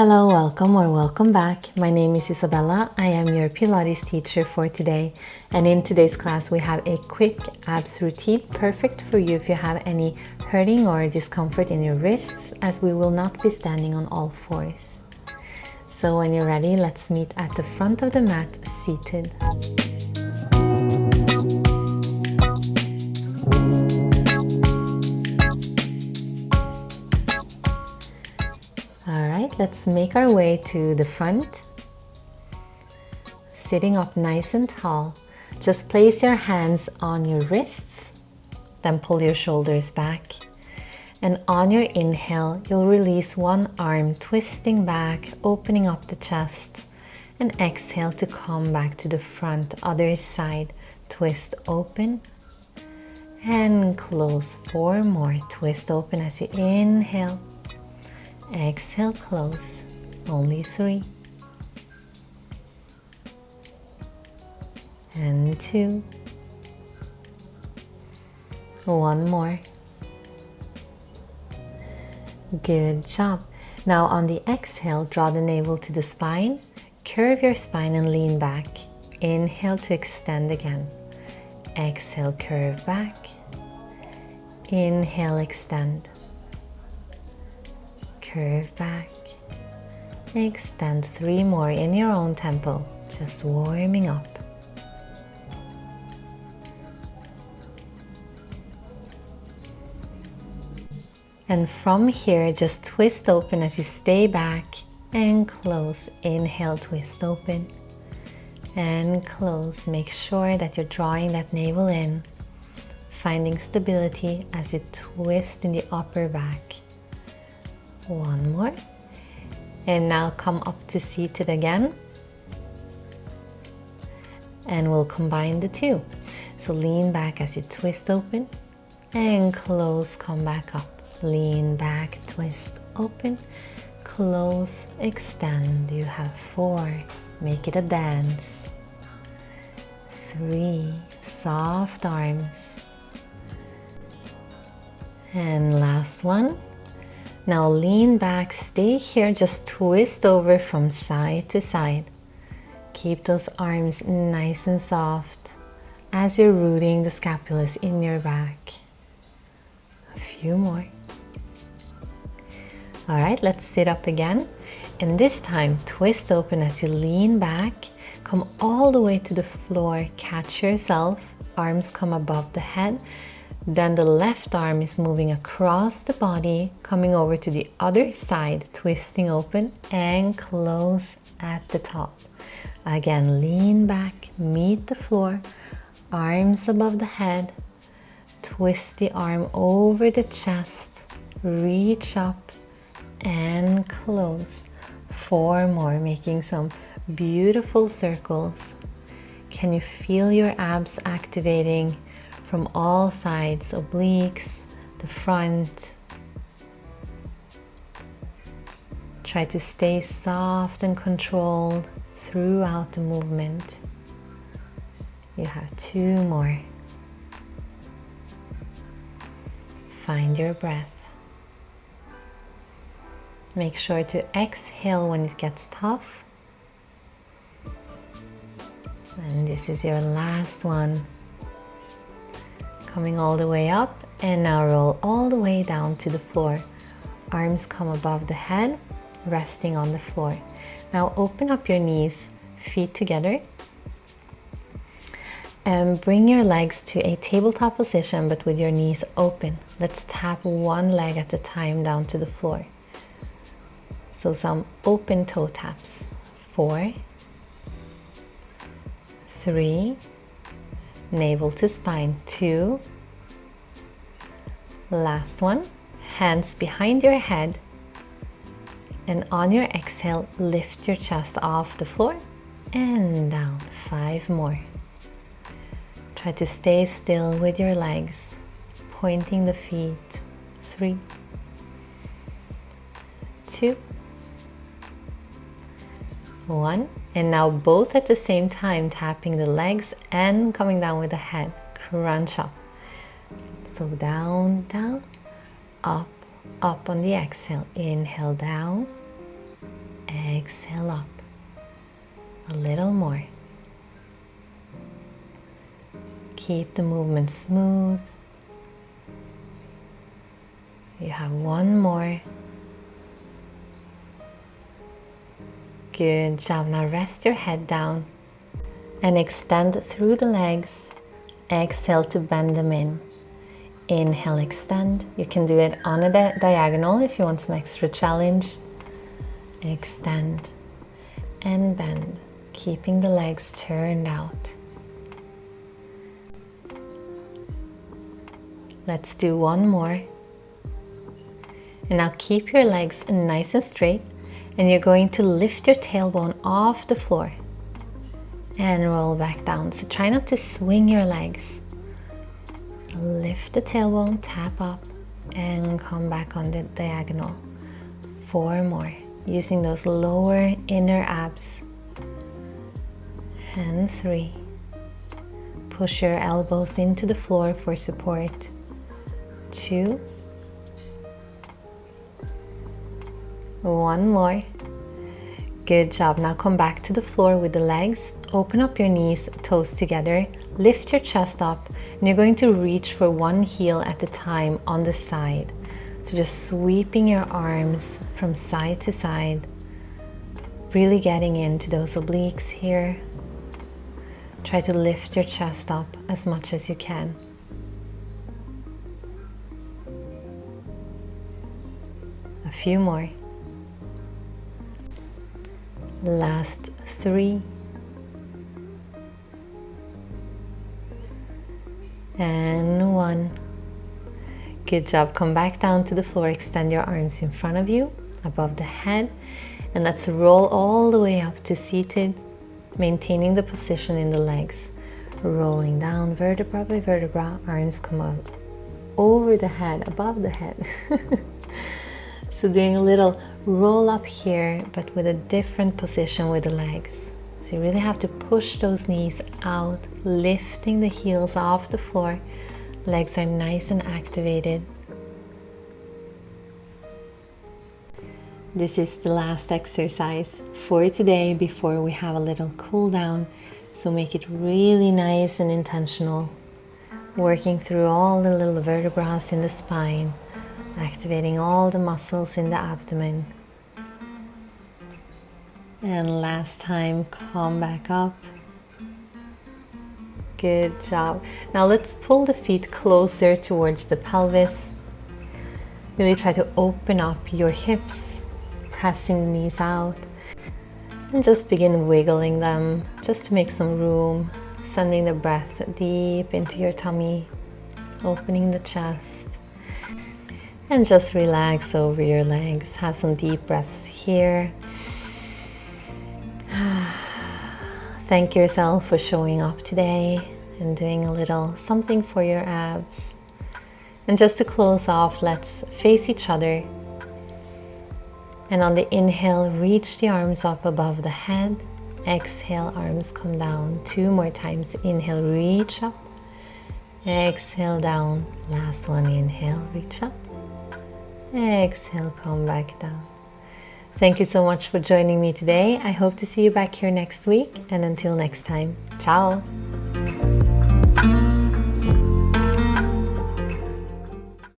Hello, welcome or welcome back. My name is Isabella. I am your Pilates teacher for today. And in today's class, we have a quick abs routine, perfect for you if you have any hurting or discomfort in your wrists, as we will not be standing on all fours. So when you're ready, let's meet at the front of the mat, seated. Alright, let's make our way to the front. Sitting up nice and tall. Just place your hands on your wrists, then pull your shoulders back. And on your inhale, you'll release one arm, twisting back, opening up the chest. And exhale to come back to the front, other side. Twist open and close. 4 more. Twist open as you inhale. Exhale, close. Only 3. And 2. 1 more. Good job. Now on the exhale, draw the navel to the spine. Curve your spine and lean back. Inhale to extend again. Exhale, curve back. Inhale, extend. Curve back. Extend. 3 more in your own tempo, just warming up. And from here, just twist open as you stay back and close. Inhale, twist open and close. Make sure that you're drawing that navel in, finding stability as you twist in the upper back. 1 more. And now come up to seated again. And we'll combine the two. So lean back as you twist open and close, come back up. Lean back, twist open, close, extend. You have 4. Make it a dance. 3. Soft arms. And last one. Now lean back, stay here, just twist over from side to side. Keep those arms nice and soft as you're rooting the scapulas in your back. A few more. Alright, let's sit up again. And this time, twist open as you lean back. Come all the way to the floor, catch yourself. Arms come above the head. Then the left arm is moving across the body, coming over to the other side, twisting open and close at the top. Again, lean back, meet the floor, arms above the head, twist the arm over the chest, reach up and close. 4 more, making some beautiful circles. Can you feel your abs activating from all sides, obliques, the front? Try to stay soft and controlled throughout the movement. You have 2 more. Find your breath. Make sure to exhale when it gets tough. And this is your last one. Coming all the way up, and now roll all the way down to the floor. Arms come above the head, resting on the floor. Now open up your knees, feet together. And bring your legs to a tabletop position, but with your knees open. Let's tap one leg at a time down to the floor. So some open toe taps. 4, 3, navel to spine. 2, last one. Hands behind your head, and on your exhale, lift your chest off the floor and down. 5 more. Try to stay still with your legs, pointing the feet. 3, 2, 1. And now both at the same time, tapping the legs and coming down with the head. Crunch up. So down, down, up, up on the exhale. Inhale down, Keep the movement smooth. You have one more. Good job. Now rest your head down and extend through the legs. Exhale to bend them in. Inhale, extend. You can do it on a diagonal if you want some extra challenge. Extend and bend, keeping the legs turned out. Let's do one more. And now keep your legs nice and straight, and you're going to lift your tailbone off the floor and roll back down. So try not to swing your legs. Lift the tailbone, tap up, and come back on the diagonal. 4 more, using those lower inner abs. And 3. Push your elbows into the floor for support. 2. 1 more. Good job. Now come back to the floor with the legs. Open up your knees, toes together. Lift your chest up, and you're going to reach for one heel at a time on the side. So just sweeping your arms from side to side, really getting into those obliques here. Try to lift your chest up as much as you can. A few more. Last 3. And 1. Good job. Come back down to the floor. Extend your arms in front of you, above the head. And let's roll all the way up to seated, maintaining the position in the legs. Rolling down vertebra by vertebra. Arms come out over the head, above the head. So doing a little roll up here, but with a different position with the legs. So you really have to push those knees out, lifting the heels off the floor. Legs are nice and activated. This is the last exercise for today before we have a little cool down. So make it really nice and intentional. Working through all the little vertebrae in the spine, activating all the muscles in the abdomen. And last time, come back up. Good job. Now let's pull the feet closer towards the pelvis. Really try to open up your hips, pressing the knees out. And just begin wiggling them, just to make some room. Sending the breath deep into your tummy, opening the chest. And just relax over your legs. Have some deep breaths here. Thank yourself for showing up today and doing a little something for your abs. And just to close off, let's face each other. And on the inhale, reach the arms up above the head. Exhale, arms come down. 2 more times. Inhale, reach up. Exhale, down. Last one, inhale, reach up. Exhale, come back down. Thank you so much for joining me today. I hope to see you back here next week. And until next time, ciao!